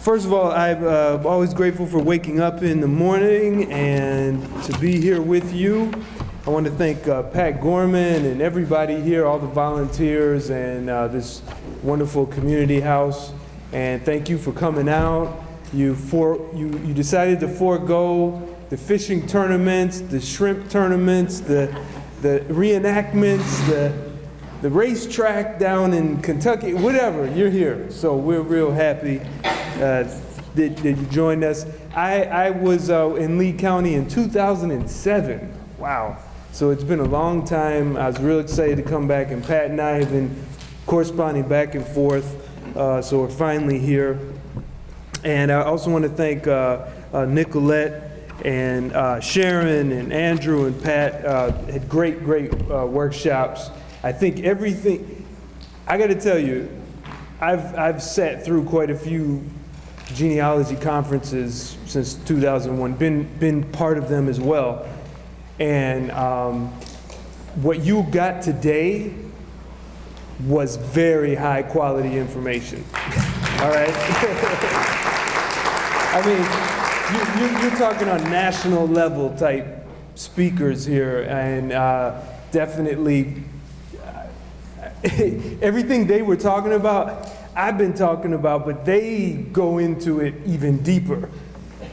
First of all, I'm always grateful for waking up in the morning and to be here with you. I want to thank Pat Gorman and everybody here, all the volunteers and this wonderful community house. And thank you for coming out. You decided to forego the fishing tournaments, the shrimp tournaments, the reenactments, the racetrack down in Kentucky, whatever, you're here. So we're real happy that you joined us. I was in Lee County in 2007. Wow. So it's been a long time. I was real excited to come back, and Pat and I have been corresponding back and forth. So we're finally here. And I also want to thank Nicolette and Sharon and Andrew and Pat. Had great workshops. I think everything, I got to tell you, I've sat through quite a few genealogy conferences since 2001, been part of them as well. And what you got today was very high quality information. All right? I mean, you're talking on national level type speakers here, and definitely everything they were talking about, I've been talking about, but they go into it even deeper.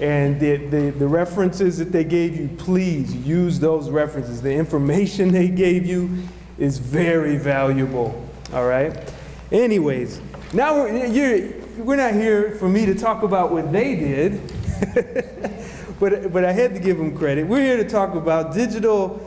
And the references that they gave you, please use those references. The information they gave you is very valuable, all right? Anyways, now we're not here for me to talk about what they did, but I had to give them credit. We're here to talk about digital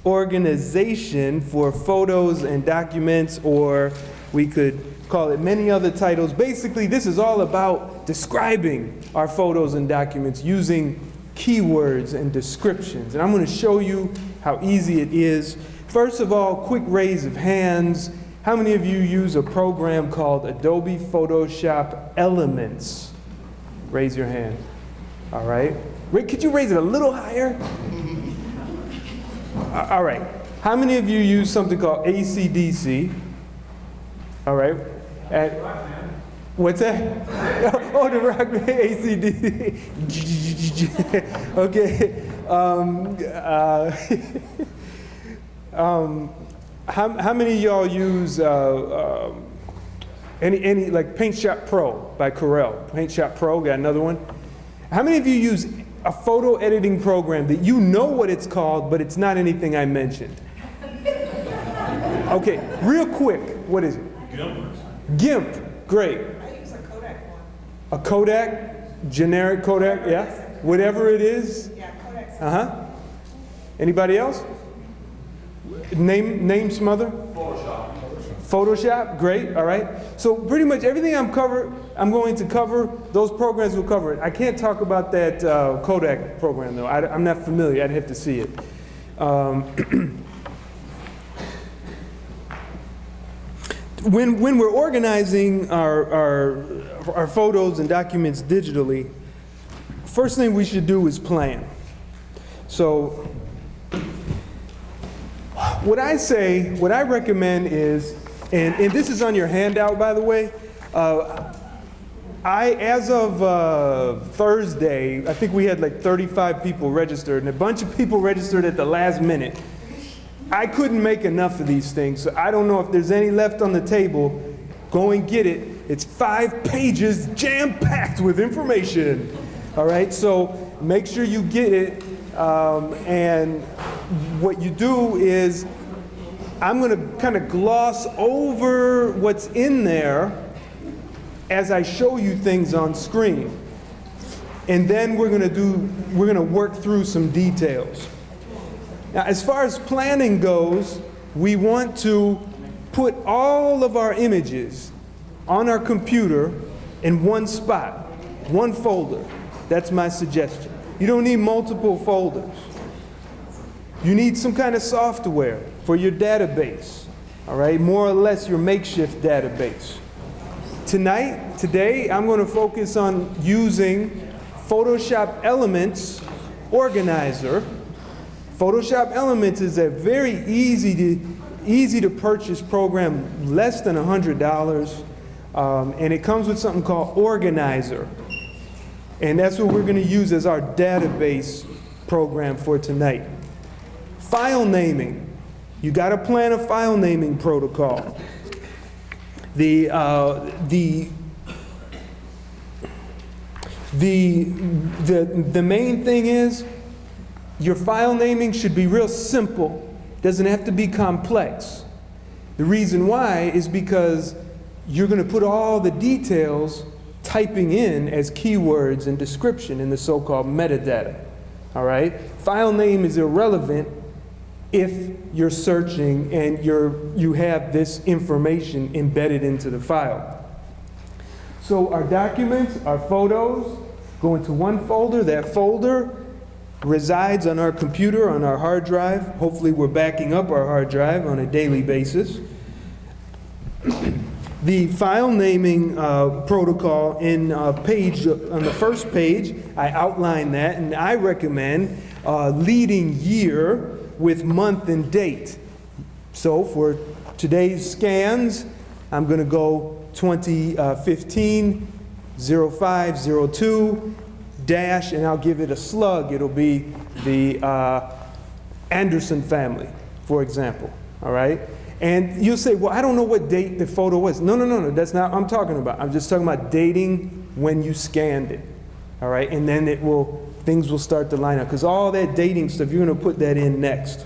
organization for photos and documents, or we could call it many other titles. Basically, this is all about describing our photos and documents using keywords and descriptions. And I'm going to show you how easy it is. First of all, quick raise of hands. How many of you use a program called Adobe Photoshop Elements? Raise your hand. All right. Could you raise it a little higher? All right. How many of you use something called AC/DC? All right. What's that? Oh, the rock AC/DC. Okay. How many of y'all use any like Paint Shop Pro by Corel? Paint Shop Pro, got another one. How many of you use a photo editing program that you know what it's called, but it's not anything I mentioned? Okay, real quick, what is it? GIMP, great. I use a Kodak one. A Kodak, generic Kodak, yeah? Whatever it is? Yeah, Kodak. Uh-huh. Anybody else? Name some other? Photoshop, great, all right. So pretty much everything I'm going to cover, those programs will cover it. I can't talk about that Kodak program though. I'm not familiar, I'd have to see it. When we're organizing our photos and documents digitally, first thing we should do is plan. So what I recommend is, and this is on your handout, by the way, as of Thursday, I think we had like 35 people registered, and a bunch of people registered at the last minute. I couldn't make enough of these things, so I don't know if there's any left on the table. Go and get it. It's 5 pages jam-packed with information. All right, so make sure you get it. And what you do is, I'm going to kind of gloss over what's in there as I show you things on screen. And then we're going to work through some details. Now, as far as planning goes, we want to put all of our images on our computer in one spot, one folder. That's my suggestion. You don't need multiple folders. You need some kind of software for your database, all right? More or less your makeshift database. Today, I'm going to focus on using Photoshop Elements Organizer. Photoshop Elements is a very easy to purchase program, less than $100, and it comes with something called Organizer. And that's what we're going to use as our database program for tonight. File naming. You got to plan a file naming protocol. The main thing is your file naming should be real simple. Doesn't have to be complex. The reason why is because you're going to put all the details typing in as keywords and description in the so-called metadata. All right? File name is irrelevant if you're searching and you have this information embedded into the file. So our documents, our photos, go into one folder. That folder resides on our computer, on our hard drive. Hopefully we're backing up our hard drive on a daily basis. The file naming protocol on the first page, I outline that, and I recommend leading year with month and date. So for today's scans, I'm going to go 2015 0502 dash, and I'll give it a slug. It'll be the Anderson family, for example. All right? And you'll say, well, I don't know what date the photo was. No, that's not what I'm talking about. I'm just talking about dating when you scanned it. All right? And then things will start to line up, because all that dating stuff, you're going to put that in next.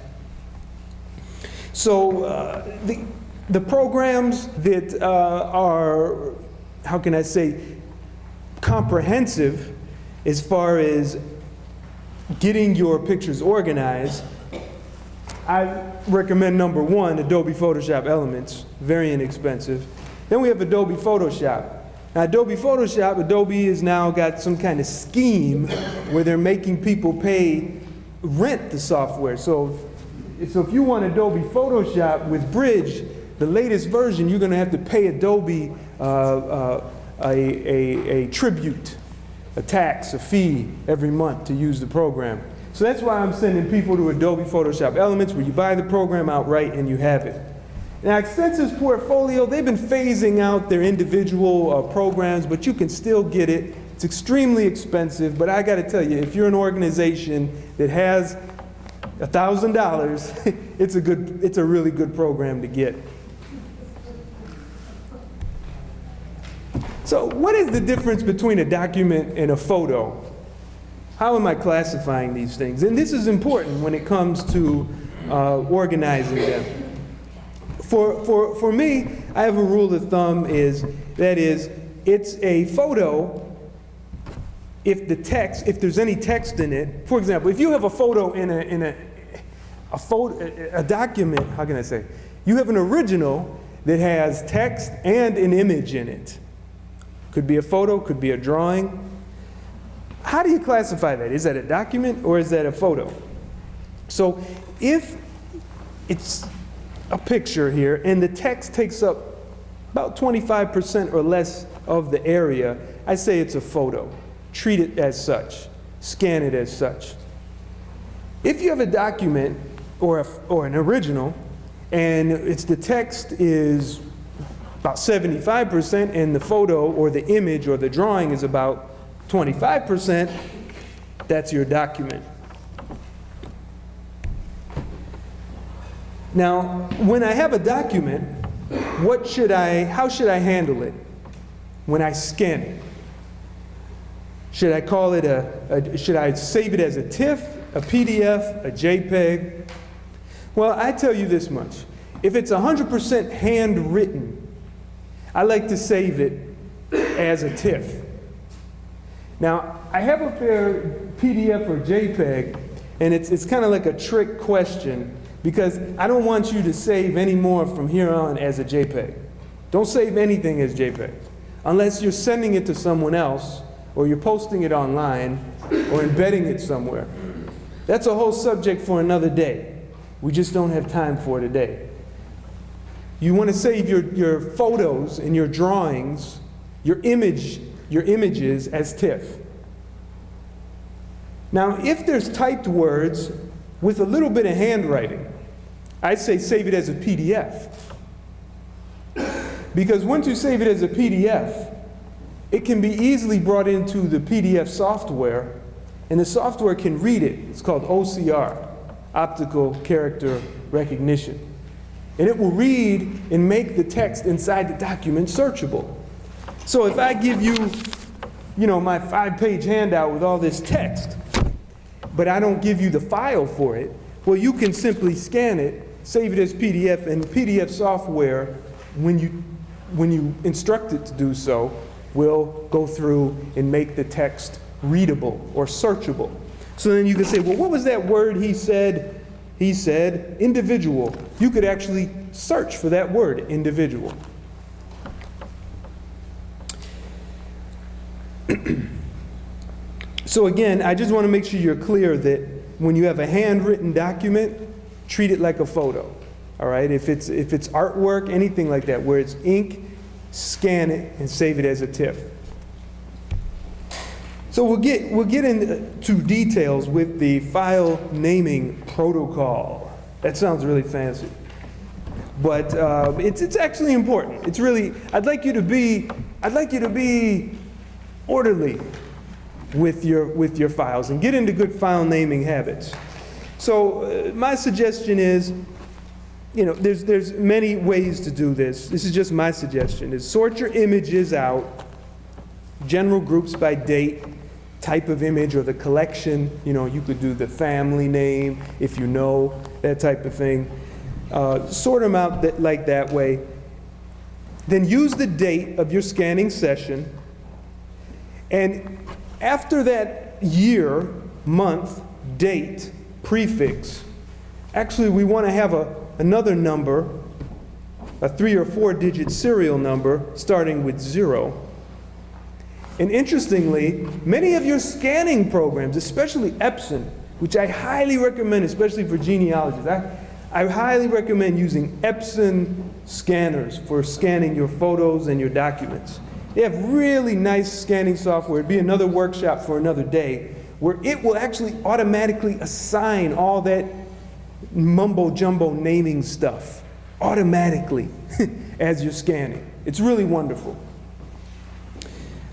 So the programs that are, how can I say, comprehensive as far as getting your pictures organized, I recommend number one, Adobe Photoshop Elements, very inexpensive. Then we have Adobe Photoshop. Now Adobe has now got some kind of scheme where they're making people rent the software. So if you want Adobe Photoshop with Bridge, the latest version, you're going to have to pay Adobe a tribute, a tax, a fee every month to use the program. So that's why I'm sending people to Adobe Photoshop Elements, where you buy the program outright and you have it. Now, Extensive's portfolio, they've been phasing out their individual programs, but you can still get it. It's extremely expensive, but I got to tell you, if you're an organization that has $1,000, it's a really good program to get. So what is the difference between a document and a photo? How am I classifying these things? And this is important when it comes to organizing them. For me, I have a rule of thumb it's a photo if there's any text in it. For example, if you have a photo in a document, how can I say? You have an original that has text and an image in it. Could be a photo, could be a drawing. How do you classify that? Is that a document or is that a photo? So if it's a picture here and the text takes up about 25% or less of the area, I say it's a photo. Treat it as such. Scan it as such. If you have a document or an original and the text is about 75% and the photo or the image or the drawing is about 25%, that's your document. Now, when I have a document, how should I handle it when I scan it? Should I call it should I save it as a TIFF, a PDF, a JPEG? Well, I tell you this much. If it's 100% handwritten, I like to save it as a TIFF. Now, I have up there PDF or JPEG, and it's kind of like a trick question, because I don't want you to save any more from here on as a JPEG. Don't save anything as JPEG, unless you're sending it to someone else, or you're posting it online, or embedding it somewhere. That's a whole subject for another day. We just don't have time for today. You want to save your photos and your drawings, your images as TIFF. Now, if there's typed words with a little bit of handwriting, I'd say save it as a PDF. Because once you save it as a PDF, it can be easily brought into the PDF software, and the software can read it. It's called OCR, Optical Character Recognition. And it will read and make the text inside the document searchable. So if I give you, my 5-page handout with all this text, but I don't give you the file for it, well, you can simply scan it, save it as PDF, and PDF software, when you instruct it to do so, will go through and make the text readable or searchable. So then you can say, well, what was that word he said? He said individual. You could actually search for that word, individual. So again, I just want to make sure you're clear that when you have a handwritten document, treat it like a photo. All right? If it's artwork, anything like that, where it's ink, scan it and save it as a TIFF. So we'll get into details with the file naming protocol. That sounds really fancy, but it's actually important. It's really, I'd like you to be orderly with your files and get into good file naming habits. So my suggestion is, there's many ways to do this. This is just my suggestion: is sort your images out, general groups by date, type of image, or the collection. You could do the family name, if you know, that type of thing. Sort them out like that way. Then use the date of your scanning session. And after that year, month, date, prefix, actually we want to have another number, a 3 or 4 digit serial number starting with 0. And interestingly, many of your scanning programs, especially Epson, which I highly recommend, especially for genealogists, I highly recommend using Epson scanners for scanning your photos and your documents. They have really nice scanning software. It'd be another workshop for another day, where it will actually automatically assign all that mumbo-jumbo naming stuff automatically as you're scanning. It's really wonderful.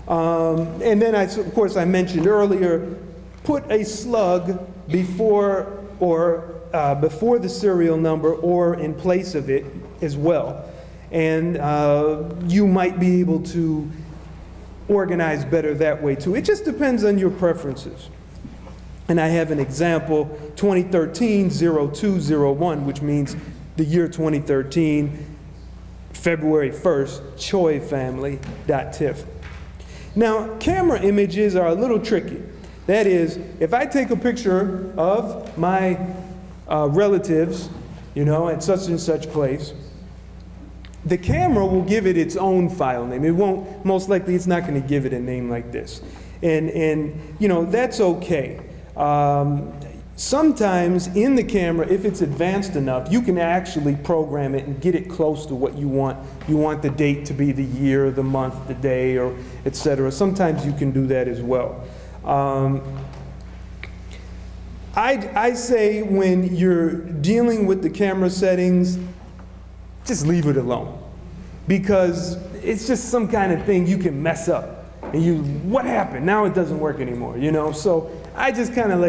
And then, of course, I mentioned earlier, put a slug before the serial number or in place of it as well. And you might be able to organize better that way too. It just depends on your preferences. And I have an example, 2013-0201, which means the year 2013, February 1st, Choi family.tiff. Now, camera images are a little tricky. That is, if I take a picture of my relatives, at such and such place, the camera will give it its own file name. It won't, most likely it's not going to give it a name like this. And that's okay. Sometimes in the camera, if it's advanced enough, you can actually program it and get it close to what you want. You want the date to be the year, the month, the day, or etc. Sometimes you can do that as well. I say when you're dealing with the camera settings, just leave it alone, because it's just some kind of thing you can mess up. And what happened? Now it doesn't work anymore, So I just kind of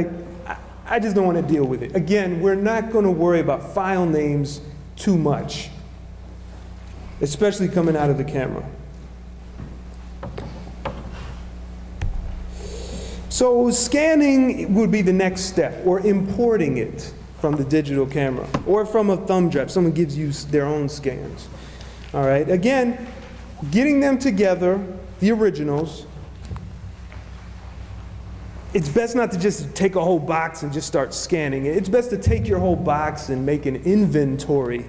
I just don't want to deal with it. Again, we're not going to worry about file names too much, especially coming out of the camera. So scanning would be the next step, or importing it from the digital camera, or from a thumb drive. Someone gives you their own scans. All right, again, getting them together, the originals. It's best not to just take a whole box and just start scanning it. It's best to take your whole box and make an inventory.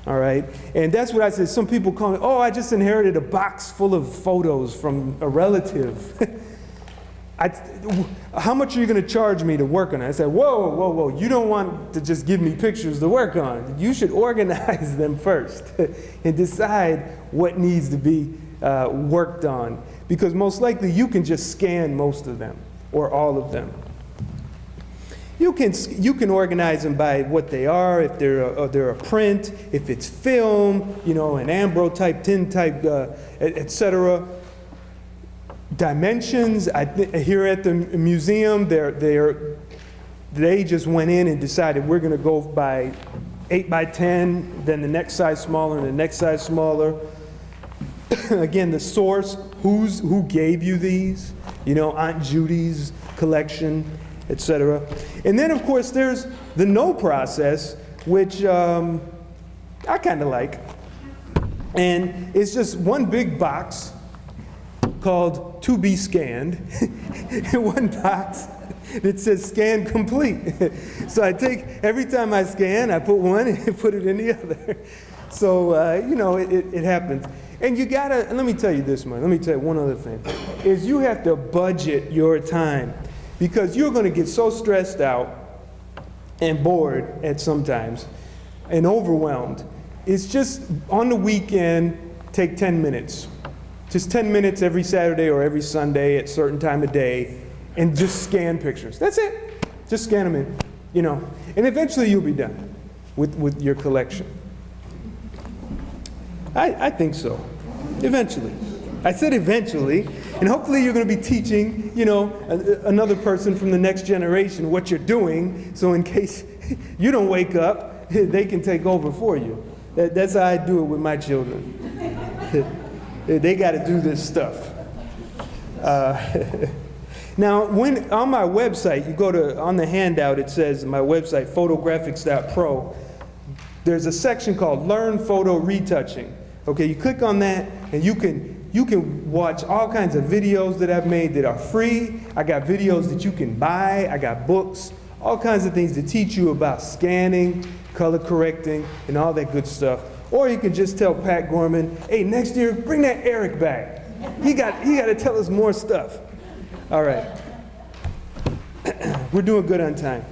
All right, and that's what I said. Some people call me, oh, I just inherited a box full of photos from a relative. How much are you going to charge me to work on it? I said, whoa, you don't want to just give me pictures to work on. You should organize them first and decide what needs to be worked on, because most likely you can just scan most of them or all of them. You can organize them by what they are, if they're a print, if it's film, an Ambro type, tin type, etc. dimensions. Here at the museum, they just went in and decided we're going to go by 8 by 10, then the next size smaller, and the next size smaller. Again, the source, who gave you these? You know, Aunt Judy's collection, etc. And then, of course, there's the no process, which I kind of like. And it's just one big box called to be scanned, one box that says scan complete. So I take, every time I scan, I put one and put it in the other. So, you know, it happens. And you gotta, and let me tell you this, man, let me tell you one other thing, is you have to budget your time, because you're gonna get so stressed out and bored at sometimes and overwhelmed. It's just on the weekend, take 10 minutes. Just 10 minutes every Saturday or every Sunday at a certain time of day, and just scan pictures. That's it. Just scan them in, you know. And eventually you'll be done with your collection. I think so. Eventually. I said eventually, and hopefully you're going to be teaching, you know, another person from the next generation what you're doing, so in case you don't wake up, they can take over for you. That's how I do it with my children. They got to do this stuff. Now, when on my website, you go to, on the handout, it says my website, photographics.pro, there's a section called Learn Photo Retouching. Okay, you click on that, and you can watch all kinds of videos that I've made that are free. I got videos that you can buy. I got books, all kinds of things to teach you about scanning, color correcting, and all that good stuff. Or you can just tell Pat Gorman, hey, next year, bring that Eric back. He got to tell us more stuff. All right. We're doing good on time.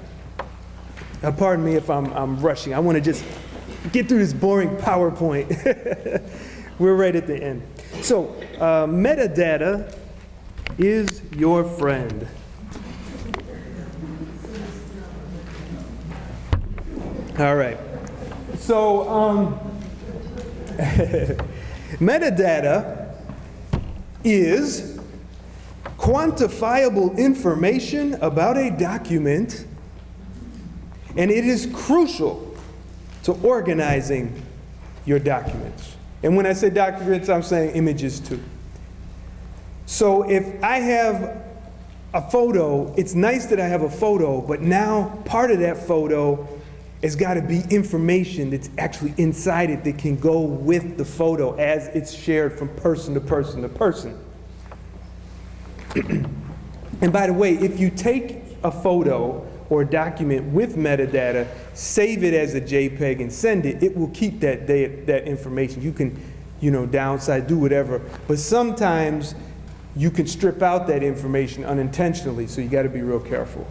Pardon me if I'm rushing. I want to just get through this boring PowerPoint. We're right at the end. So, metadata is your friend. All right. So, metadata is quantifiable information about a document, and it is crucial to organizing your documents. And when I say documents, I'm saying images too. So if I have a photo, it's nice that I have a photo, but now part of that photo has got to be information that's actually inside it that can go with the photo as it's shared from person to person to person. And by the way, if you take a photo or a document with metadata, save it as a JPEG and send it, it will keep that information. You can, you know, downside, do whatever. But sometimes you can strip out that information unintentionally, so you got to be real careful.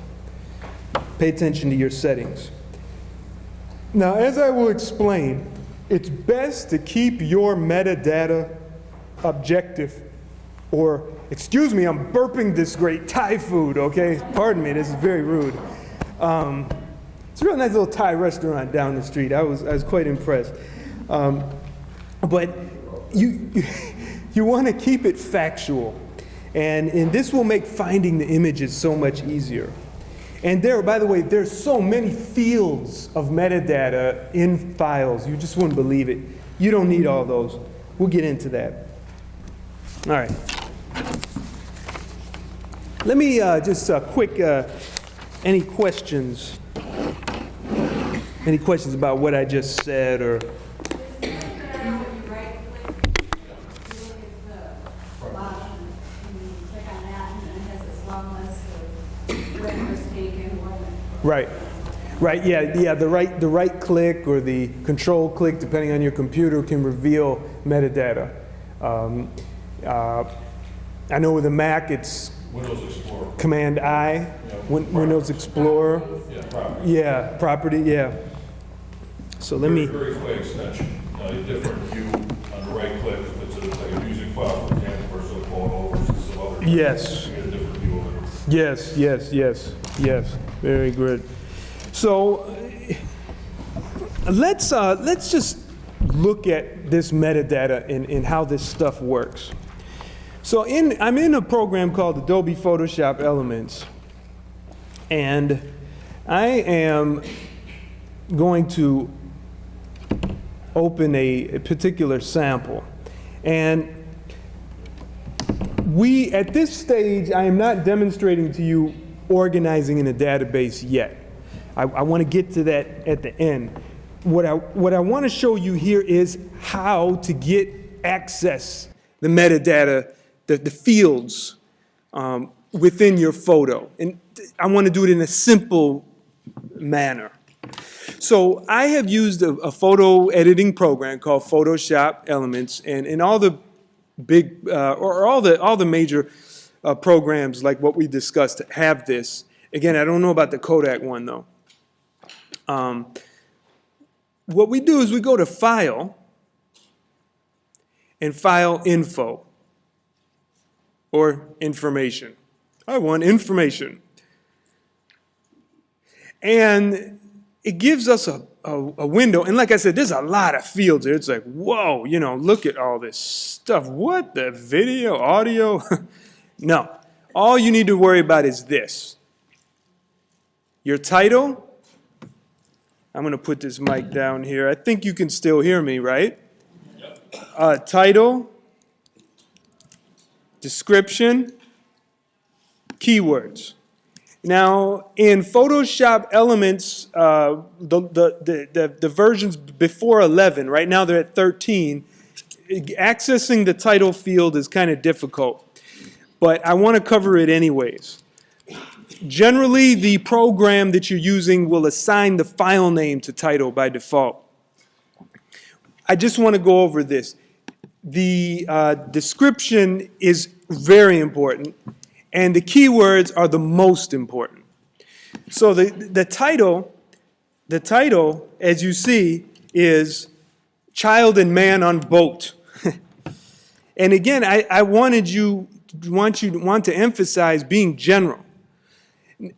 Pay attention to your settings. Now, as I will explain, it's best to keep your metadata objective, or, excuse me, I'm burping this great Thai food, okay? Pardon me, this is very rude. It's a real nice little Thai restaurant down the street. I was quite impressed. But you want to keep it factual. And this will make finding the images so much easier. And by the way, there's so many fields of metadata in files. You just wouldn't believe it. You don't need all those. We'll get into that. All right. Let me just quick, any questions? Any questions about what I just said, or? Right, right, yeah. The right click or the control click, depending on your computer, can reveal metadata. I know with a Mac, it's Windows Explorer. Command I, Yeah, Windows Explorer. Yeah, property. Yeah, property, yeah. So let me. Very quick extension. A different view on the right click. If it's like a music file, for example, versus going over to some other. Yes. You get a different view of it. Yes. Very good. So let's just look at this metadata and how this stuff works. So I'm in a program called Adobe Photoshop Elements, and I am going to open a particular sample. And at this stage, I am not demonstrating to you organizing in a database yet. I want to get to that at the end. What I want to show you here is how to get access the metadata, the fields within your photo. And I want to do it in a simple manner. So I have used a photo editing program called Photoshop Elements, and all the big, or all the major programs like what we discussed have this. Again, I don't know about the Kodak one though. What we do is we go to File and File Info or Information. I want information. And it gives us a window. And like I said, there's a lot of fields there. It's like, whoa, you know, look at all this stuff. What, the video, audio? No. All you need to worry about is this. Your title. I'm going to put this mic down here. I think you can still hear me, right? Yep. Title. Description. Keywords. Now, in Photoshop Elements, the versions before 11, right now they're at 13, accessing the title field is kind of difficult, but I want to cover it anyways. Generally, the program that you're using will assign the file name to title by default. I just want to go over this. The description is very important. And the keywords are the most important. So the title, as you see, is Child and Man on Boat. And again, I want to emphasize being general.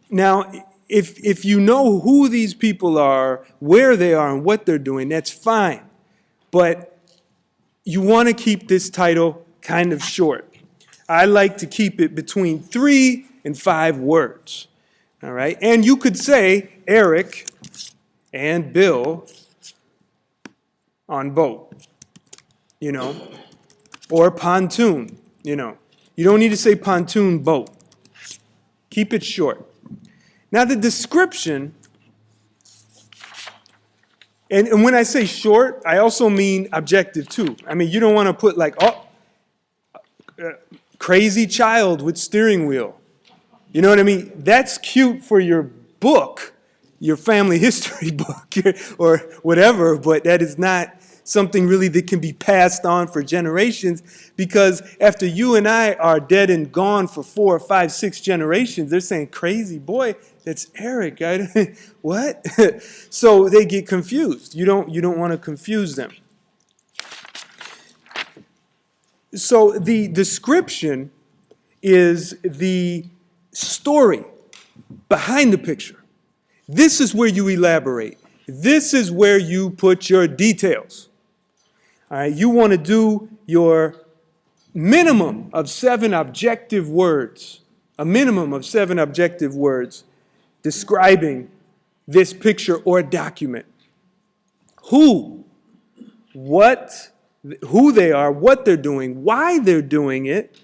Now, if you know who these people are, where they are, and what they're doing, that's fine. But you want to keep this title kind of short. I like to keep it between 3 and 5 words, all right? And you could say Eric and Bill on boat, you know, or pontoon, you know. You don't need to say pontoon boat. Keep it short. Now the description, and when I say short, I also mean objective too. I mean, you don't want to put like, crazy child with steering wheel. You know what I mean? That's cute for your book, your family history book, or whatever, but that is not something really that can be passed on for generations, because after you and I are dead and gone for 4 or 5, 6 generations, they're saying, crazy boy, that's Eric. What? So they get confused. You don't want to confuse them. So the description is the story behind the picture. This is where you elaborate. This is where you put your details. All right, you want to do your minimum of 7 objective words, a minimum of 7 objective words describing this picture or document. Who, what, who they are, what they're doing, why they're doing it,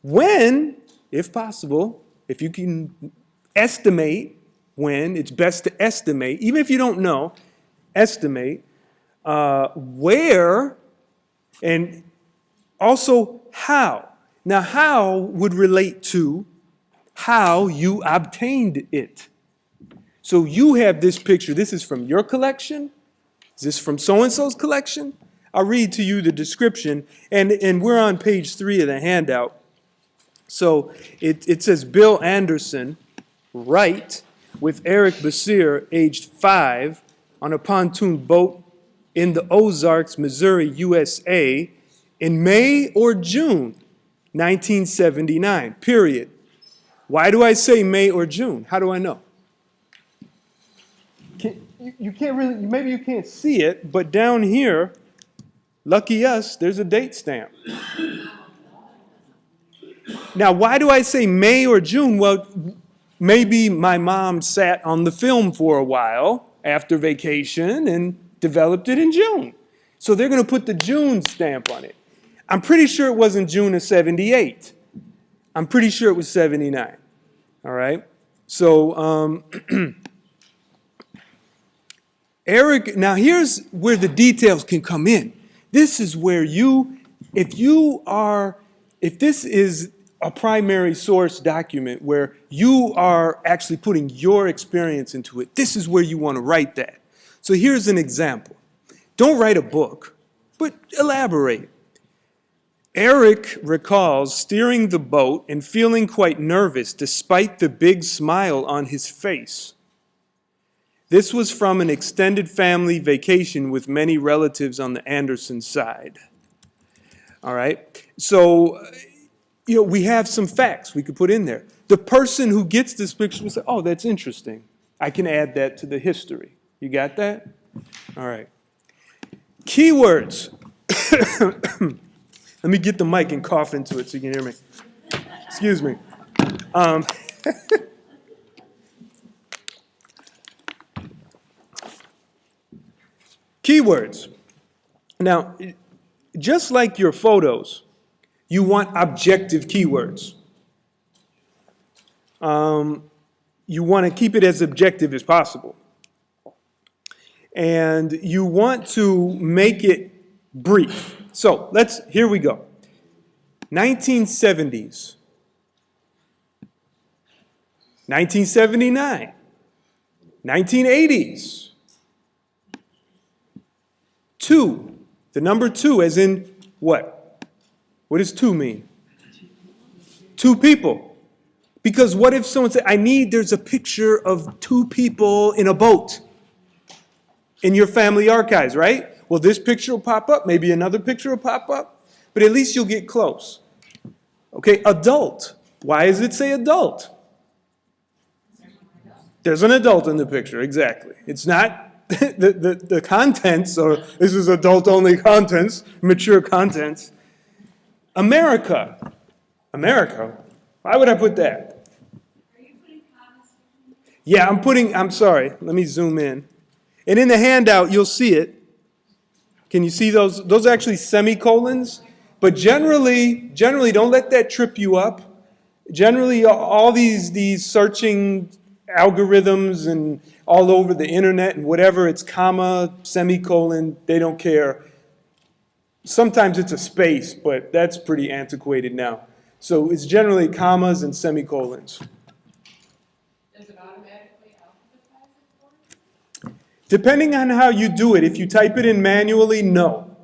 when, if possible, if you can estimate when, it's best to estimate, even if you don't know, estimate, where, and also how. Now, how would relate to how you obtained it. So you have this picture. This is from your collection. Is this from so-and-so's collection? I'll read to you the description, and we're on page 3 of the handout. So it says, Bill Anderson, right, with Eric Basir, aged 5, on a pontoon boat in the Ozarks, Missouri, USA, in May or June 1979, period. Why do I say May or June? How do I know? You can't really, maybe you can't see it, but down here, lucky us, there's a date stamp. Now, why do I say May or June? Well, maybe my mom sat on the film for a while after vacation and developed it in June. So they're going to put the June stamp on it. I'm pretty sure it wasn't June of 78. I'm pretty sure it was 79. All right? So Eric, now here's where the details can come in. This is where if this is a primary source document where you are actually putting your experience into it, this is where you want to write that. So here's an example. Don't write a book, but elaborate. Eric recalls steering the boat and feeling quite nervous despite the big smile on his face. This was from an extended family vacation with many relatives on the Anderson side. All right? So, we have some facts we could put in there. The person who gets this picture will say, oh, that's interesting. I can add that to the history. You got that? All right. Keywords. Let me get the mic and cough into it so you can hear me. Excuse me. Keywords. Now, just like your photos, you want objective keywords. You want to keep it as objective as possible. And you want to make it brief. So here we go. 1970s, 1979, 1980s. 2, the number 2 as in what? What does 2 mean? 2 people. Because what if someone said, there's a picture of 2 people in a boat in your family archives, right? Well, this picture will pop up, maybe another picture will pop up, but at least you'll get close. Okay, adult. Why does it say adult? There's an adult in the picture, exactly. It's not the contents, or this is adult-only contents, mature contents. America. America? Why would I put that? Are you putting commas? Yeah, I'm sorry. Let me zoom in. And in the handout, you'll see it. Can you see those? Those are actually semicolons. But generally, don't let that trip you up. Generally, all these searching algorithms and all over the internet and whatever, it's comma, semicolon, they don't care. Sometimes it's a space, but that's pretty antiquated now. So it's generally commas and semicolons. Does it automatically alphabetize it for you? Depending on how you do it, if you type it in manually, no.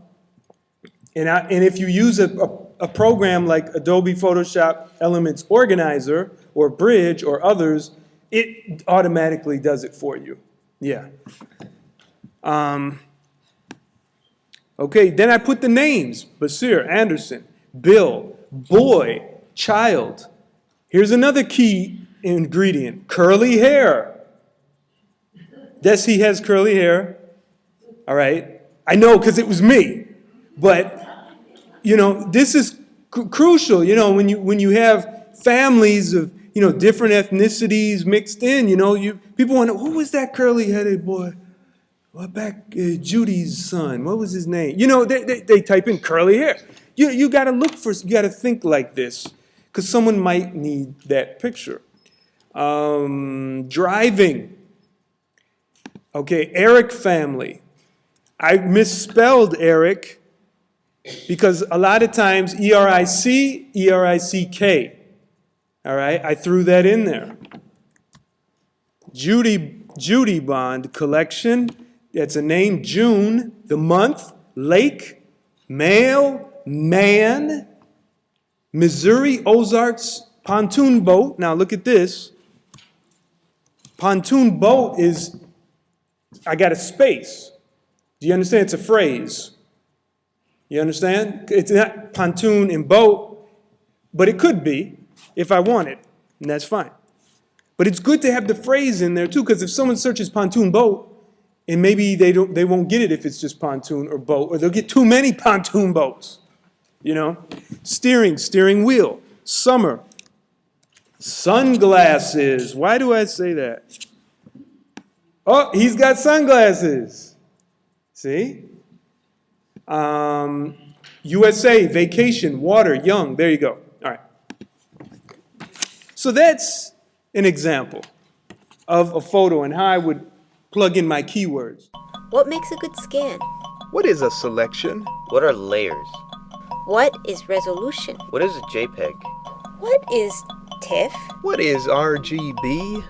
And if you use a program like Adobe Photoshop Elements Organizer or Bridge or others, it automatically does it for you. Yeah. Okay, then I put the names. Basir, Anderson, Bill, boy, child. Here's another key ingredient. Curly hair. Yes, he has curly hair. All right. I know because it was me. But, this is crucial. When you have families of, different ethnicities mixed in, people want to, who was that curly-headed boy? Well, Judy's son. What was his name? They type in curly hair. You got to think like this because someone might need that picture. Driving. Okay, Eric family. I misspelled Eric because a lot of times E-R-I-C, E-R-I-C-K. All right, I threw that in there. Judy Bond collection. That's a name. June, the month. Lake, male, man. Missouri, Ozarks, pontoon boat. Now look at this. Pontoon boat is, I got a space. Do you understand? It's a phrase. You understand? It's not pontoon and boat, but it could be if I want it, and that's fine. But it's good to have the phrase in there too, because if someone searches pontoon boat, and maybe they won't get it if it's just pontoon or boat, or they'll get too many pontoon boats. Steering wheel. Summer. Sunglasses. Why do I say that? Oh, he's got sunglasses. See? USA, vacation, water, young. There you go. All right. So that's an example of a photo and how I would plug in my keywords. What makes a good scan? What is a selection? What are layers? What is resolution? What is a JPEG? What is TIFF? What is RGB?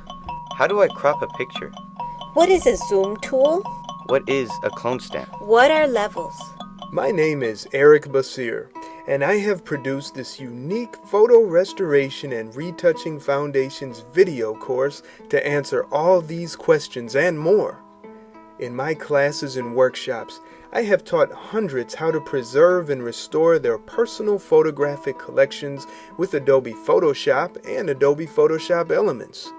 How do I crop a picture? What is a zoom tool? What is a clone stamp? What are levels? My name is Eric Basir, and I have produced this unique photo restoration and retouching foundations video course to answer all these questions and more. In my classes and workshops, I have taught hundreds how to preserve and restore their personal photographic collections with Adobe Photoshop and Adobe Photoshop Elements.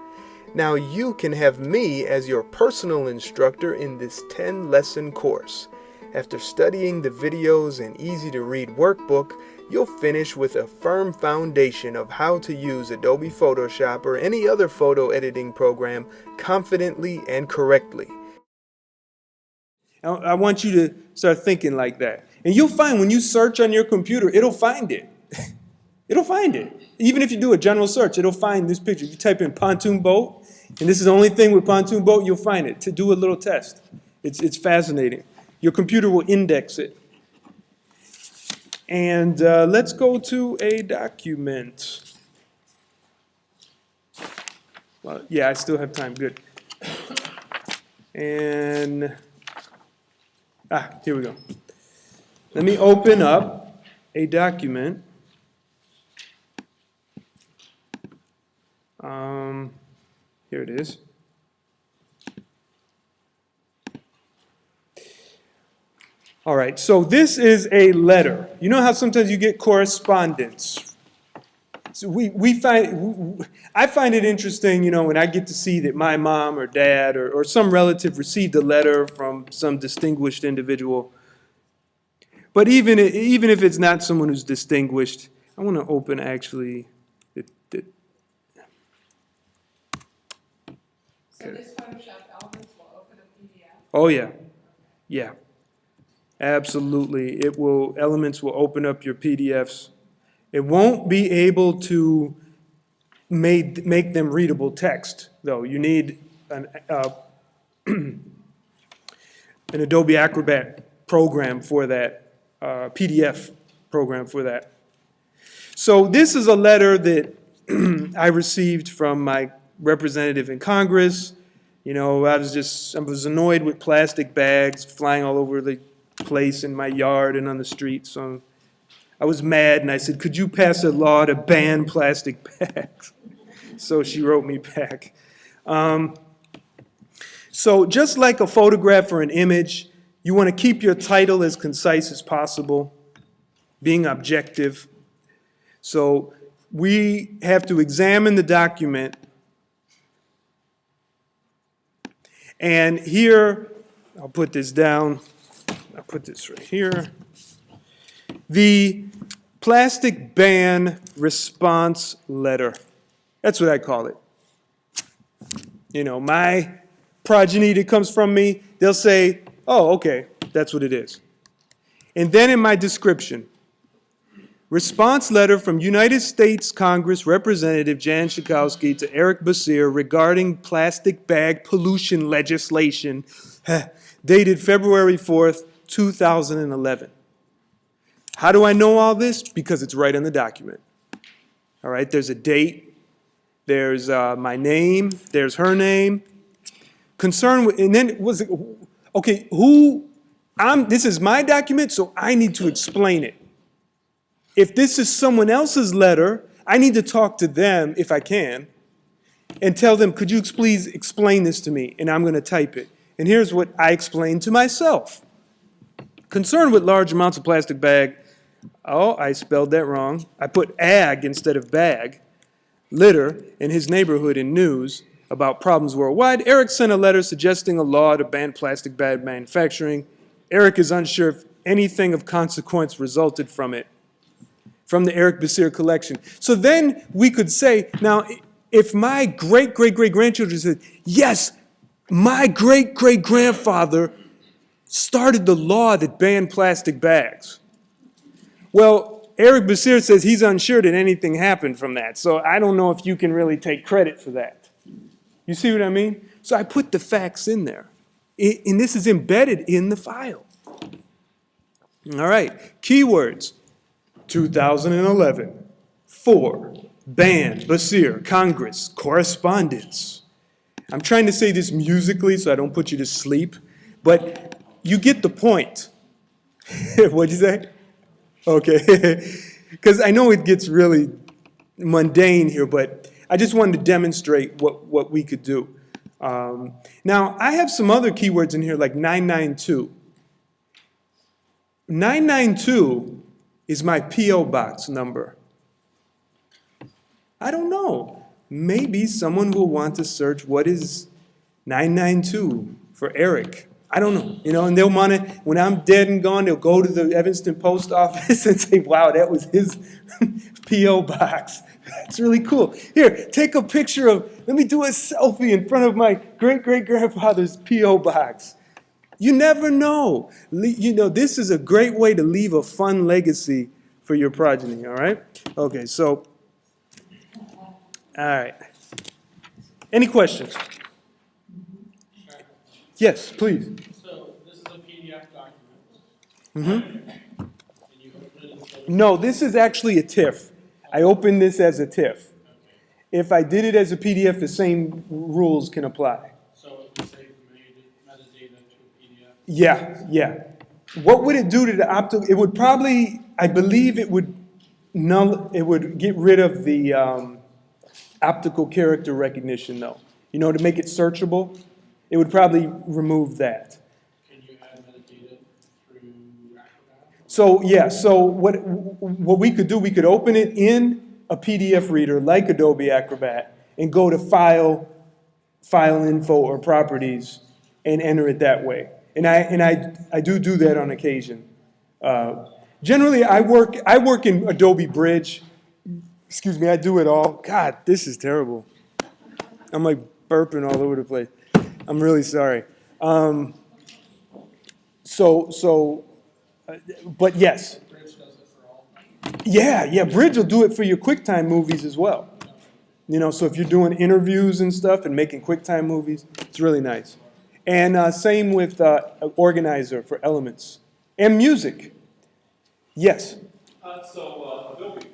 Now you can have me as your personal instructor in this 10-lesson course. After studying the videos and easy-to-read workbook, you'll finish with a firm foundation of how to use Adobe Photoshop or any other photo editing program confidently and correctly. I want you to start thinking like that. And you'll find when you search on your computer, it'll find it. It'll find it. Even if you do a general search, it'll find this picture. If you type in pontoon boat, and this is the only thing with pontoon boat, you'll find it. To do a little test. It's fascinating. Your computer will index it. And let's go to a document. Well, yeah, I still have time. Good. And here we go. Let me open up a document. Here it is. All right, so this is a letter. You know how sometimes you get correspondence? So I find it interesting, you know, when I get to see that my mom or dad or some relative received a letter from some distinguished individual. But even if it's not someone who's distinguished, I want to open actually. So this Photoshop Elements will open a PDF? Oh yeah, yeah, absolutely. Elements will open up your PDFs. It won't be able to make them readable text, though. You need an Adobe Acrobat program for that, PDF program for that. So this is a letter that I received from my representative in Congress. You know, I was annoyed with plastic bags flying all over the place in my yard and on the street. So I was mad and I said, could you pass a law to ban plastic bags? So she wrote me back. So just like a photograph or an image, you want to keep your title as concise as possible, being objective. So we have to examine the document. And here, I'll put this down. I'll put this right here. The plastic ban response letter. That's what I call it. You know, my progeny that comes from me, they'll say, oh, okay, that's what it is. And then in my description, response letter from United States Congress Representative Jan Schakowsky to Eric Basir regarding plastic bag pollution legislation, dated February 4th, 2011. How do I know all this? Because it's right on the document. All right, there's a date, there's my name, there's her name. And then was it, okay, this is my document, so I need to explain it. If this is someone else's letter, I need to talk to them, if I can, and tell them, could you please explain this to me? And I'm going to type it. And here's what I explained to myself. Concerned with large amounts of plastic bag, oh, I spelled that wrong. I put ag instead of bag, litter in his neighborhood in news about problems worldwide. Eric sent a letter suggesting a law to ban plastic bag manufacturing. Eric is unsure if anything of consequence resulted from it. from the Eric Basir collection. So then we could say, now, if my great-great-great-grandchildren said, yes, my great-great-grandfather started the law that banned plastic bags. Well, Eric Basir says he's unsure that anything happened from that, so I don't know if you can really take credit for that. You see what I mean? So I put the facts in there, and this is embedded in the file. All right, keywords, 2011, 4, ban, Basir, Congress, correspondence. I'm trying to say this musically so I don't put you to sleep, but you get the point. What'd you say? Okay, because I know it gets really mundane here, but I just wanted to demonstrate what we could do. Now, I have some other keywords in here like 992. 992 is my P.O. box number. I don't know. Maybe someone will want to search what is 992 for Eric. I don't know. You know, and they'll want to, when I'm dead and gone, they'll go to the Evanston post office and say, wow, that was his P.O. box. That's really cool. Here, take a picture of, let me do a selfie in front of my great-great-grandfather's P.O. box. You never know. You know, this is a great way to leave a fun legacy for your progeny, all right? Okay, so, all right. Any questions? Yes, please. So this is a PDF document. Mm-hmm. And you open it as No, this is actually a TIFF. I opened this as a TIFF. If I did it as a PDF, the same rules can apply. So it would say metadata to a PDF. Yeah, yeah. What would it do to the optical? It would probably, I believe it would get rid of the optical character recognition though. You know, to make it searchable, it would probably remove that. Can you add metadata through Acrobat? So yeah, so what we could do, we could open it in a PDF reader like Adobe Acrobat and go to File Info or Properties and enter it that way. And I do that on occasion. Generally, I work in Adobe Bridge. Excuse me, I do it all. God, this is terrible. I'm like burping all over the place. I'm really sorry. But yes. Bridge does it for all. Yeah, Bridge will do it for your QuickTime movies as well. You know, so if you're doing interviews and stuff and making QuickTime movies, it's really nice. And same with Organizer for elements. And music. Yes? Adobe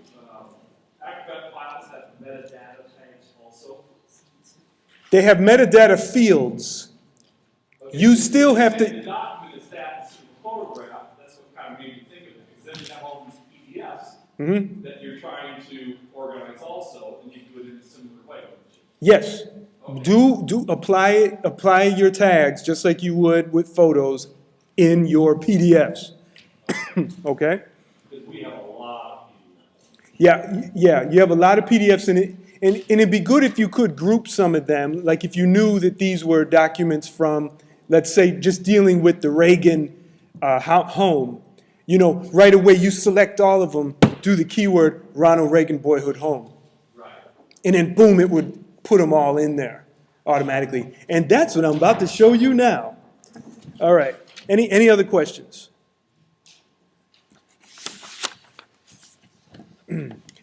Acrobat files have metadata tags also. They have metadata fields. You still have The to... document is that it's a photograph. That's what kind of made me think of it. Because then you have all these PDFs Mhm. that you're trying to organize also, and you do it in a similar way. Yes. Do apply your tags just like you would with photos in your PDFs. Okay? Because we have a lot of PDFs. Yeah, you have a lot of PDFs in it, and it'd be good if you could group some of them, like if you knew that these were documents from, let's say, just dealing with the Reagan home. You know, right away you select all of them, do the keyword Ronald Reagan Boyhood Home. Right. And then boom, it would put them all in there automatically. And that's what I'm about to show you now. All right, any other questions?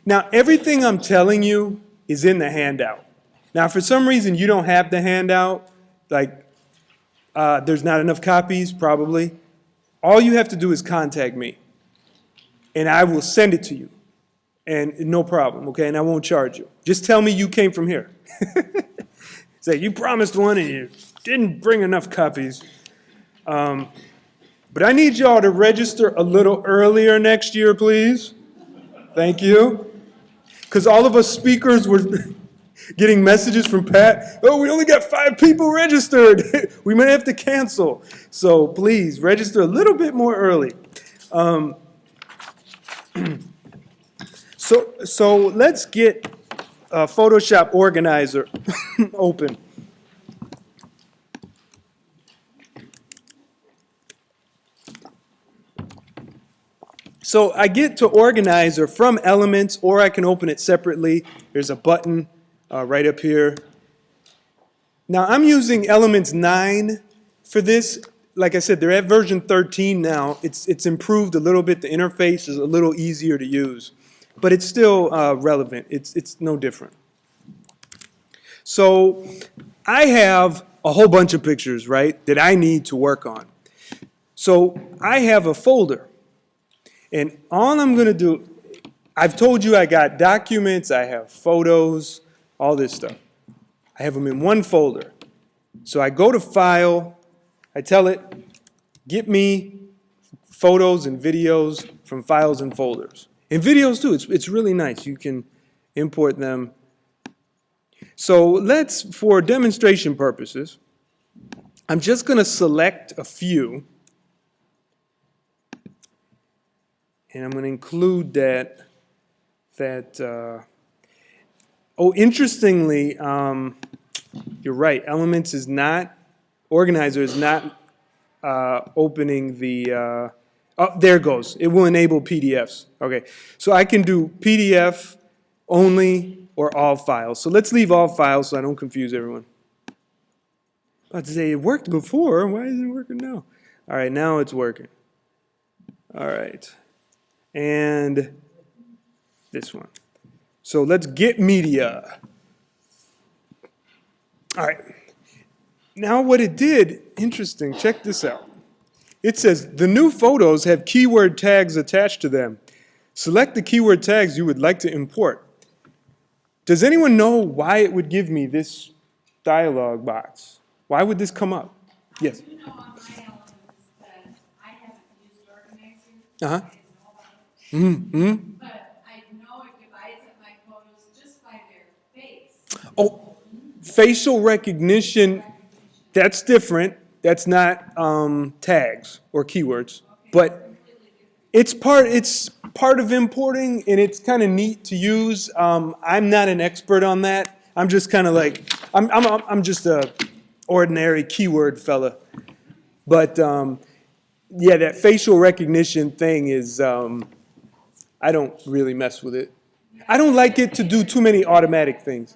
Now, everything I'm telling you is in the handout. Now, if for some reason you don't have the handout, like there's not enough copies, probably, all you have to do is contact me, and I will send it to you, and no problem, okay? And I won't charge you. Just tell me you came from here. Say, you promised one and you didn't bring enough copies. But I need y'all to register a little earlier next year, please. Thank you. Because all of us speakers were getting messages from Pat, oh, we only got 5 people registered. We may have to cancel. So please, register a little bit more early. So let's get Photoshop Organizer open. So I get to Organizer from Elements, or I can open it separately. There's a button right up here. Now I'm using Elements 9 for this. Like I said, they're at version 13 now. It's improved a little bit. The interface is a little easier to use, but it's still relevant. It's no different. So I have a whole bunch of pictures, right, that I need to work on. So I have a folder, and all I'm going to do, I've told you I got documents, I have photos, all this stuff. I have them in one folder. So I go to File, I tell it, get me photos and videos from files and folders. And videos too, it's really nice. You can import them. So let's, for demonstration purposes, I'm just going to select a few. And I'm going to include that oh, interestingly, you're right, Elements is not, Organizer is not opening the, oh, there it goes. It will enable PDFs. Okay, so I can do PDF only or all files. So let's leave all files so I don't confuse everyone. I was about to say, it worked before. Why isn't it working now? All right, now it's working. All right. And this one. So let's get media. All right. Now what it did, interesting, check this out. It says the new photos have keyword tags attached to them. Select the keyword tags you would like to import. Does anyone know why it would give me this dialog box? Why would this come up? Yes. You know, on my elements that I haven't used Organizer. Uh-huh. I know about it. But I know it divides up my photos just by their face. Oh, facial recognition, that's different. That's not tags or keywords. But it's part of importing, and it's kind of neat to use. I'm not an expert on that. I'm just kind of like, I'm just a ordinary keyword fella. But yeah, that facial recognition thing is, I don't really mess with it. I don't like it to do too many automatic things.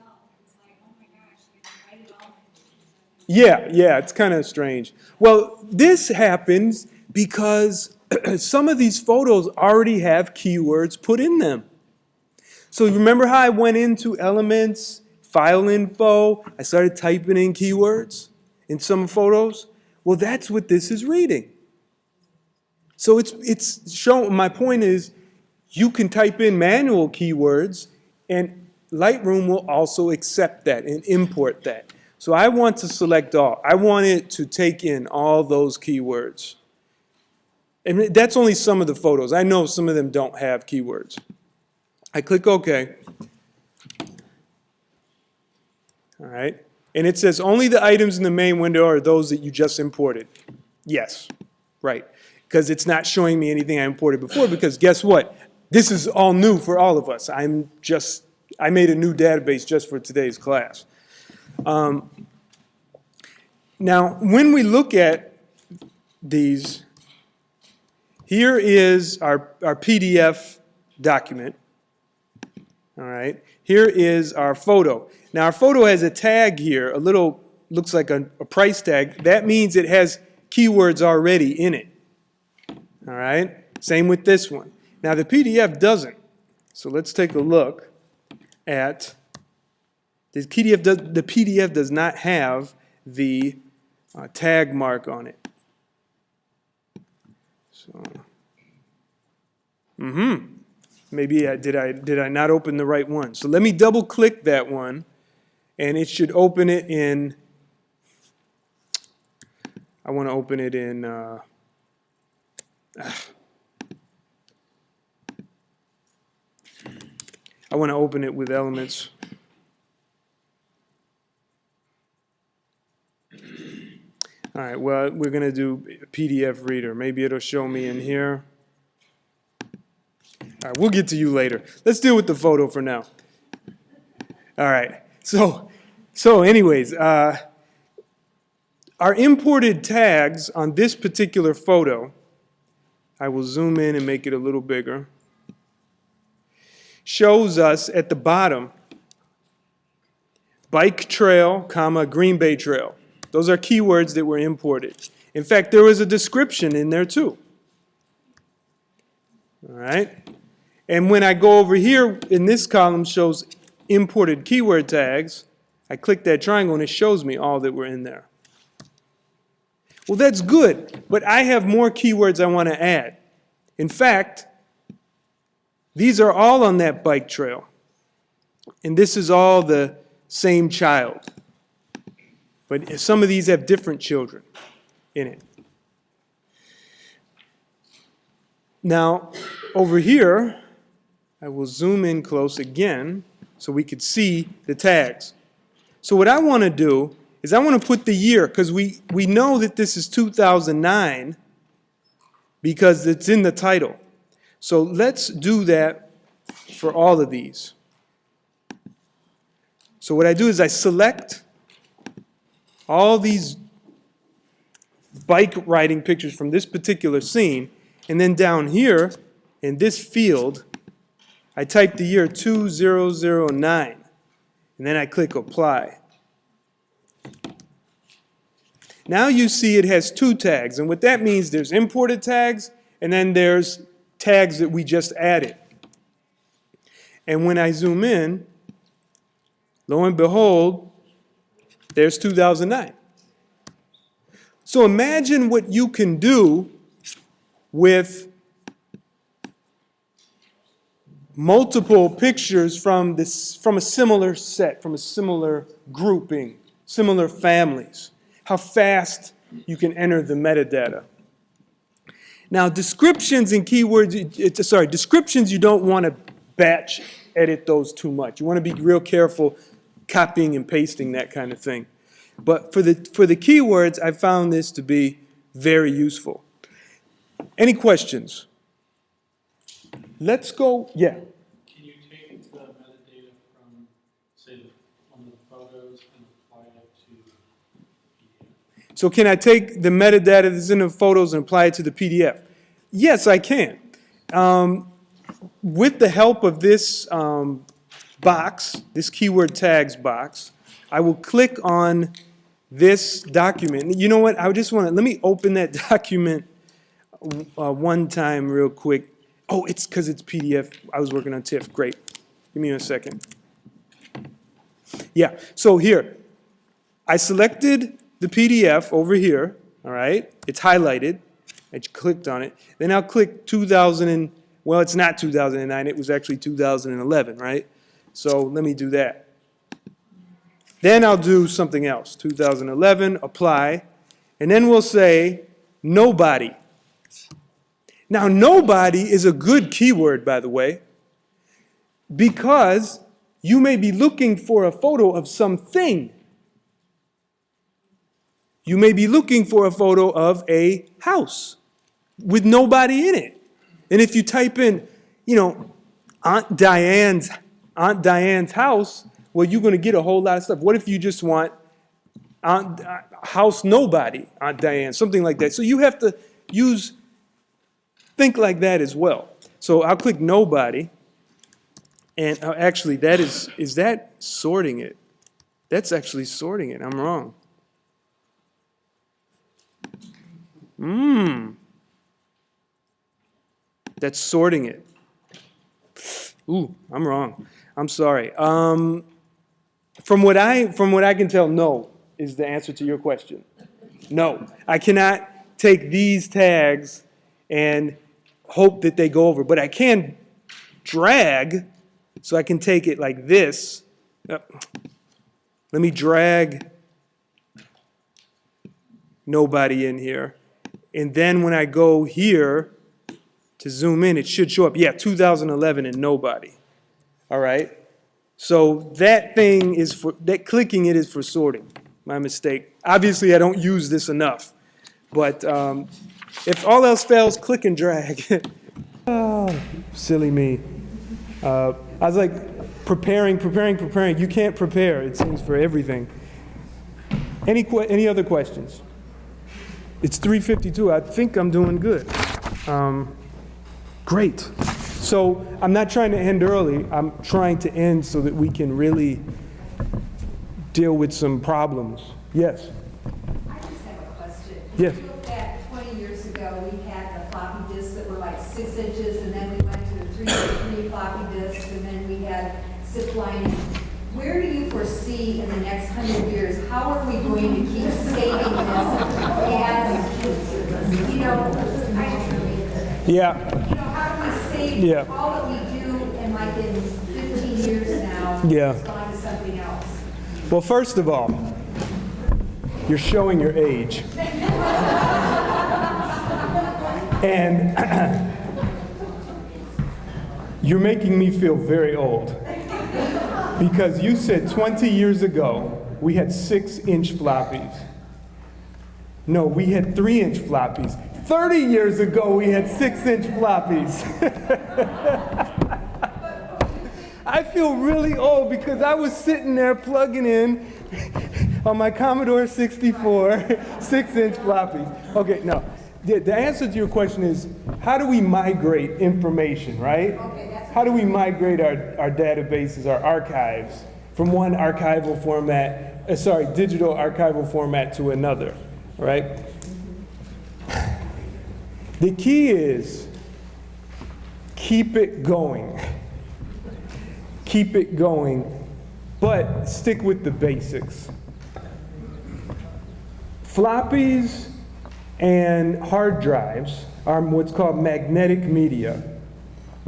Yeah, it's kind of strange. Well, this happens because some of these photos already have keywords put in them. So remember how I went into Elements, File Info, I started typing in keywords in some photos? Well, that's what this is reading. So it's showing, my point is, you can type in manual keywords, and Lightroom will also accept that and import that. So I want to select all. I want it to take in all those keywords. And that's only some of the photos. I know some of them don't have keywords. I click OK. All right. And it says only the items in the main window are those that you just imported. Yes, right. Because it's not showing me anything I imported before, because guess what? This is all new for all of us. I made a new database just for today's class. Now, when we look at these, here is our PDF document. All right. Here is our photo. Now, our photo has a tag here, a little, looks like a price tag. That means it has keywords already in it. All right. Same with this one. Now, the PDF doesn't. So let's take a look at the PDF does not have the tag mark on it. So, maybe did I not open the right one? So let me double click that one, and it should open it in. I want to open it in. I want to open it with Elements. All right, well, we're going to do PDF Reader. Maybe it'll show me in here. All right, we'll get to you later. Let's deal with the photo for now. All right, so anyways, our imported tags on this particular photo, I will zoom in and make it a little bigger. Shows us at the bottom, bike trail, comma, Green Bay Trail. Those are keywords that were imported. In fact, there was a description in there too. All right? And when I go over here, in this column shows imported keyword tags, I click that triangle and it shows me all that were in there. Well, that's good, but I have more keywords I want to add. In fact, these are all on that bike trail. And this is all the same child. But some of these have different children in it. Now, over here, I will zoom in close again so we could see the tags. So what I want to do is I want to put the year, because we know that this is 2009 because it's in the title. So let's do that for all of these. So what I do is I select all these bike riding pictures from this particular scene, and then down here in this field, I type the year 2009, and then I click apply. Now you see it has two tags, and what that means, there's imported tags, and then there's tags that we just added. And when I zoom in, lo and behold, there's 2009. So imagine what you can do with multiple pictures from a similar set, from a similar grouping, similar families. How fast you can enter the metadata. Now, descriptions and keywords, descriptions you don't want to batch edit those too much. You want to be real careful copying and pasting that kind of thing. But for the keywords, I found this to be very useful. Any questions? Let's go, yeah. Can you take the metadata from, say, one of the photos and apply it to PDF? So can I take the metadata that's in the photos and apply it to the PDF? Yes, I can. With the help of this box, this keyword tags box, I will click on this document. You know what? I just want to, let me open that document one time real quick. Oh, it's because it's PDF. I was working on TIFF. Great. Give me a second. Yeah, so here, I selected the PDF over here, all right? It's highlighted. I clicked on it. Then I'll click 2000 well, it's not 2009. It was actually 2011, right? So let me do that. Then I'll do something else. 2011, apply. And then we'll say nobody. Now, nobody is a good keyword, by the way, because you may be looking for a photo of something. You may be looking for a photo of a house with nobody in it. And if you type in, you know, Aunt Diane's house, well, you're going to get a whole lot of stuff. What if you just want house nobody, Aunt Diane, something like that? So you have to think like that as well. So I'll click nobody. And actually, that is that sorting it? That's actually sorting it. I'm wrong. That's sorting it. Ooh, I'm wrong. I'm sorry. From what I can tell, no is the answer to your question. No, I cannot take these tags and hope that they go over, but I can drag, so I can take it like this. Let me drag nobody in here, and then when I go here to zoom in, it should show up. Yeah, 2011 and nobody. All right. So that thing is for that clicking it is for sorting. My mistake. Obviously, I don't use this enough, but if all else fails, click and drag. Oh, silly me. I was like preparing. You can't prepare, it seems, for everything. Any other questions? It's 3:52. I think I'm doing good. Great. So I'm not trying to end early. I'm trying to end so that we can really deal with some problems. Yes? I just have a question. Yes. If you look back 20 years ago, we had the floppy disks that were like 6 inches, and then we went to the 3 floppy disks, and then we had zip lining. Where do you foresee in the next 100 years, how are we going to keep saving this as, you know, Yeah. you know, how do we save Yeah. all that we do and like in 15 years now, Yeah. it's gone to something else? Well, first of all, you're showing your age. And you're making me feel very old. Because you said 20 years ago, we had 6-inch floppies. No, we had 3-inch floppies. 30 years ago, we had 6-inch floppies. I feel really old because I was sitting there plugging in on my Commodore 64, 6-inch floppies. Okay, no. The answer to your question is, how do we migrate information, right? How do we migrate our databases, our archives, from one archival format, digital archival format to another, right? The key is keep it going. Keep it going, but stick with the basics. Floppies and hard drives are what's called magnetic media.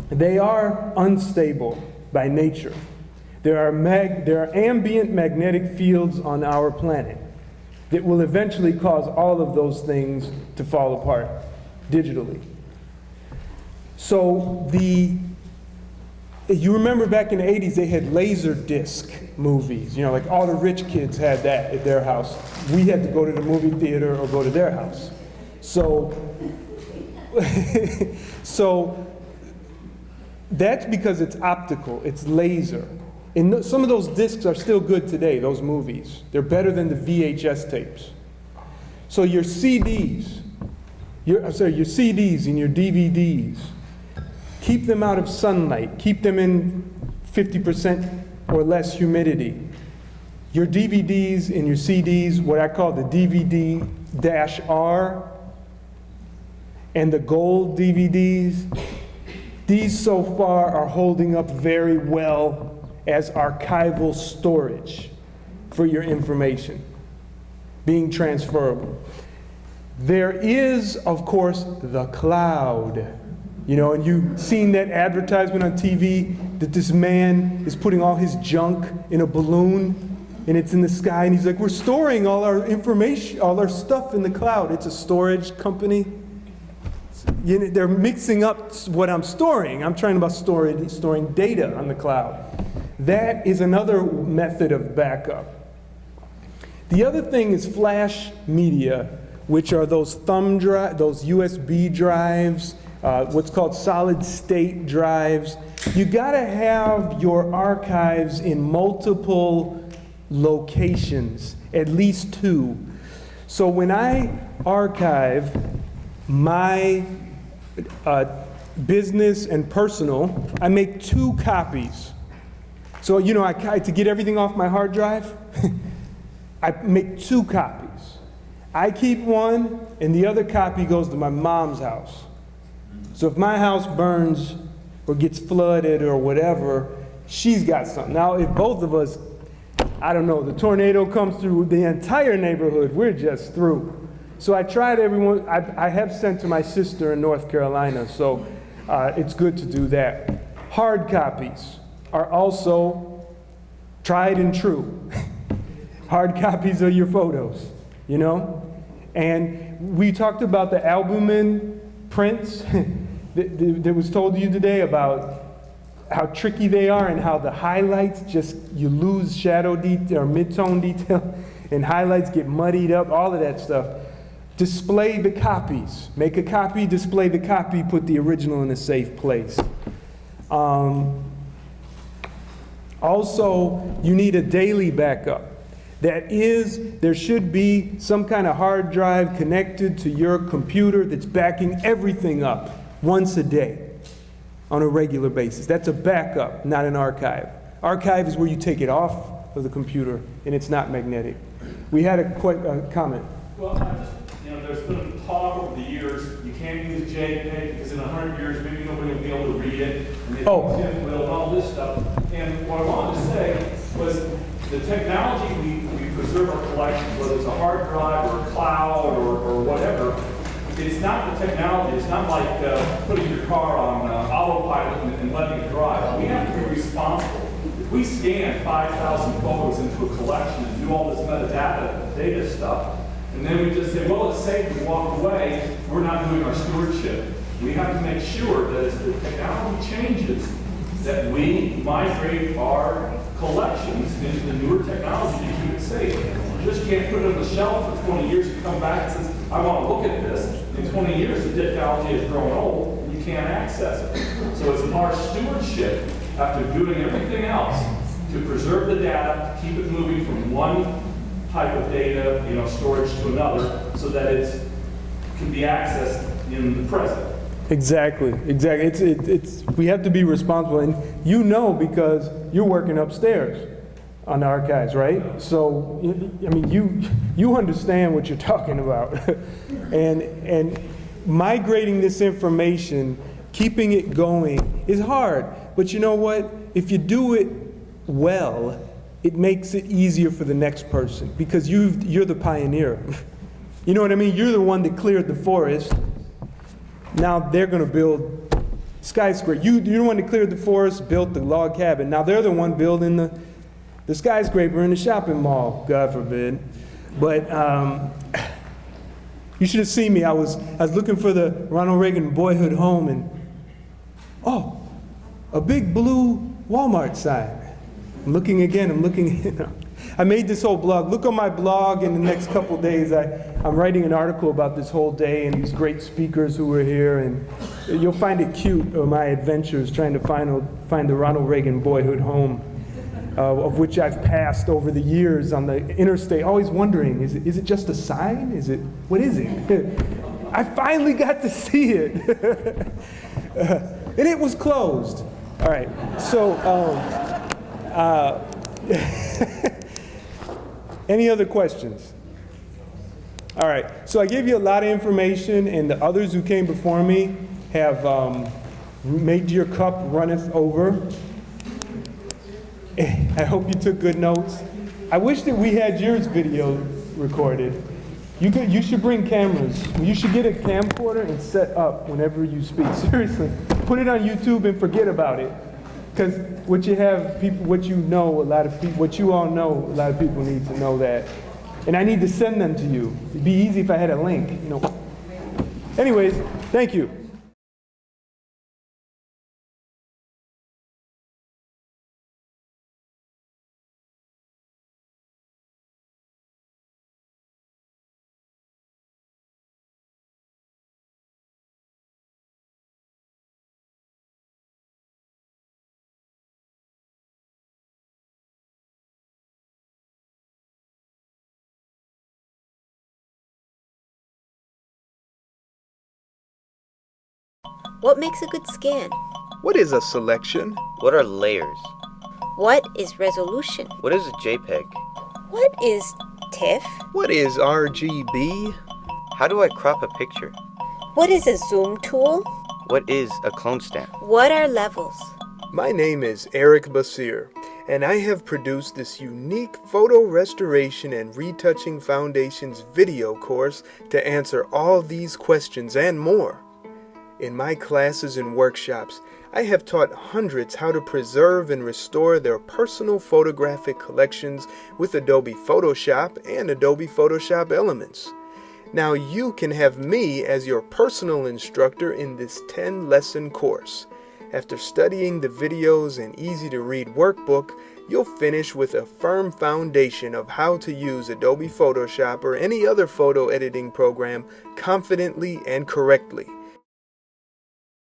They are unstable by nature. There are ambient magnetic fields on our planet that will eventually cause all of those things to fall apart digitally. So you remember back in the 80s, they had laser disc movies. You know, like all the rich kids had that at their house. We had to go to the movie theater or go to their house. So, so that's because it's optical, it's laser. And some of those discs are still good today, those movies. They're better than the VHS tapes. So your CDs, your CDs and your DVDs, keep them out of sunlight. Keep them in 50% or less humidity. Your DVDs and your CDs, what I call the DVD-R and the gold DVDs, these so far are holding up very well as archival storage for your information, being transferable. There is, of course, the cloud. You know, and you've seen that advertisement on TV that this man is putting all his junk in a balloon and it's in the sky and he's like, we're storing all our information, all our stuff in the cloud. It's a storage company. You know, they're mixing up what I'm storing. I'm trying about storing data on the cloud. That is another method of backup. The other thing is flash media, which are those those USB drives, what's called solid state drives. You gotta have your archives in multiple locations, at least 2. So when I archive my business and personal, I make 2 copies. So, you know, to get everything off my hard drive, I make 2 copies. I keep one, and the other copy goes to my mom's house. So if my house burns or gets flooded or whatever, she's got something. Now, if both of us, I don't know, the tornado comes through the entire neighborhood, we're just through. So I tried everyone, I have sent to my sister in North Carolina, so it's good to do that. Hard copies are also tried and true. Hard copies of your photos, you know? And we talked about the albumin prints that was told to you today about how tricky they are and how the highlights you lose shadow detail or mid-tone detail and highlights get muddied up, all of that stuff. Display the copies. Make a copy, display the copy, put the original in a safe place. Also, you need a daily backup. There should be some kind of hard drive connected to your computer that's backing everything up once a day on a regular basis. That's a backup, not an archive. Archive is where you take it off of the computer and it's not magnetic. We had a comment. Well, there's been talk over the years, you can't use JPEG because in 100 years, maybe nobody will be able to read it. And they TIFF will and all this stuff. And what I wanted to say was the technology we preserve our collections, whether it's a hard drive or a cloud or whatever, it's not the technology. It's not like putting your car on autopilot and letting it drive. We have to be responsible. If we scan 5,000 photos into a collection and do all this metadata data stuff, and then we just say, well, it's safe, we walk away, we're not doing our stewardship. We have to make sure that as the technology changes, that we migrate our collections into the newer technology to keep it safe. You just can't put it on the shelf for 20 years and come back and say, I want to look at this. In 20 years, the technology has grown old, and you can't access it. So it's our stewardship, after doing everything else, to preserve the data, to keep it moving from one type of data, storage to another, so that it can be accessed in the present. Exactly. We have to be responsible, and because you're working upstairs on the archives, right? So, you understand what you're talking about, and migrating this information, keeping it going is hard. But you know what? If you do it well, it makes it easier for the next person because you're the pioneer. You know what I mean? You're the one that cleared the forest. Now they're going to build skyscraper. You're the one that cleared the forest, built the log cabin. Now they're the one building the skyscraper in the shopping mall, God forbid. But you should have seen me. I was looking for the Ronald Reagan boyhood home, and a big blue Walmart sign. I'm looking again, I made this whole blog. Look on my blog in the next couple days. I'm writing an article about this whole day and these great speakers who were here, and you'll find it cute, my adventures trying to find the Ronald Reagan boyhood home, of which I've passed over the years on the interstate, always wondering, is it just a sign? What is it? I finally got to see it. And it was closed. All right, so, any other questions? All right, so I gave you a lot of information, and the others who came before me have made your cup runneth over. I hope you took good notes. I wish that we had yours video recorded. You should bring cameras. You should get a camcorder and set up whenever you speak. Seriously, put it on YouTube and forget about it. Because what you all know, a lot of people need to know that. And I need to send them to you. It'd be easy if I had a link, Anyways, thank you. What makes a good scan? What is a selection? What are layers? What is resolution? What is a JPEG? What is TIFF? What is RGB? How do I crop a picture? What is a zoom tool? What is a clone stamp? What are levels? My name is Eric Basir, and I have produced this unique photo restoration and retouching foundations video course to answer all these questions and more. In my classes and workshops, I have taught hundreds how to preserve and restore their personal photographic collections with Adobe Photoshop and Adobe Photoshop Elements. Now you can have me as your personal instructor in this 10-lesson course. After studying the videos and easy-to-read workbook, you'll finish with a firm foundation of how to use Adobe Photoshop or any other photo editing program confidently and correctly.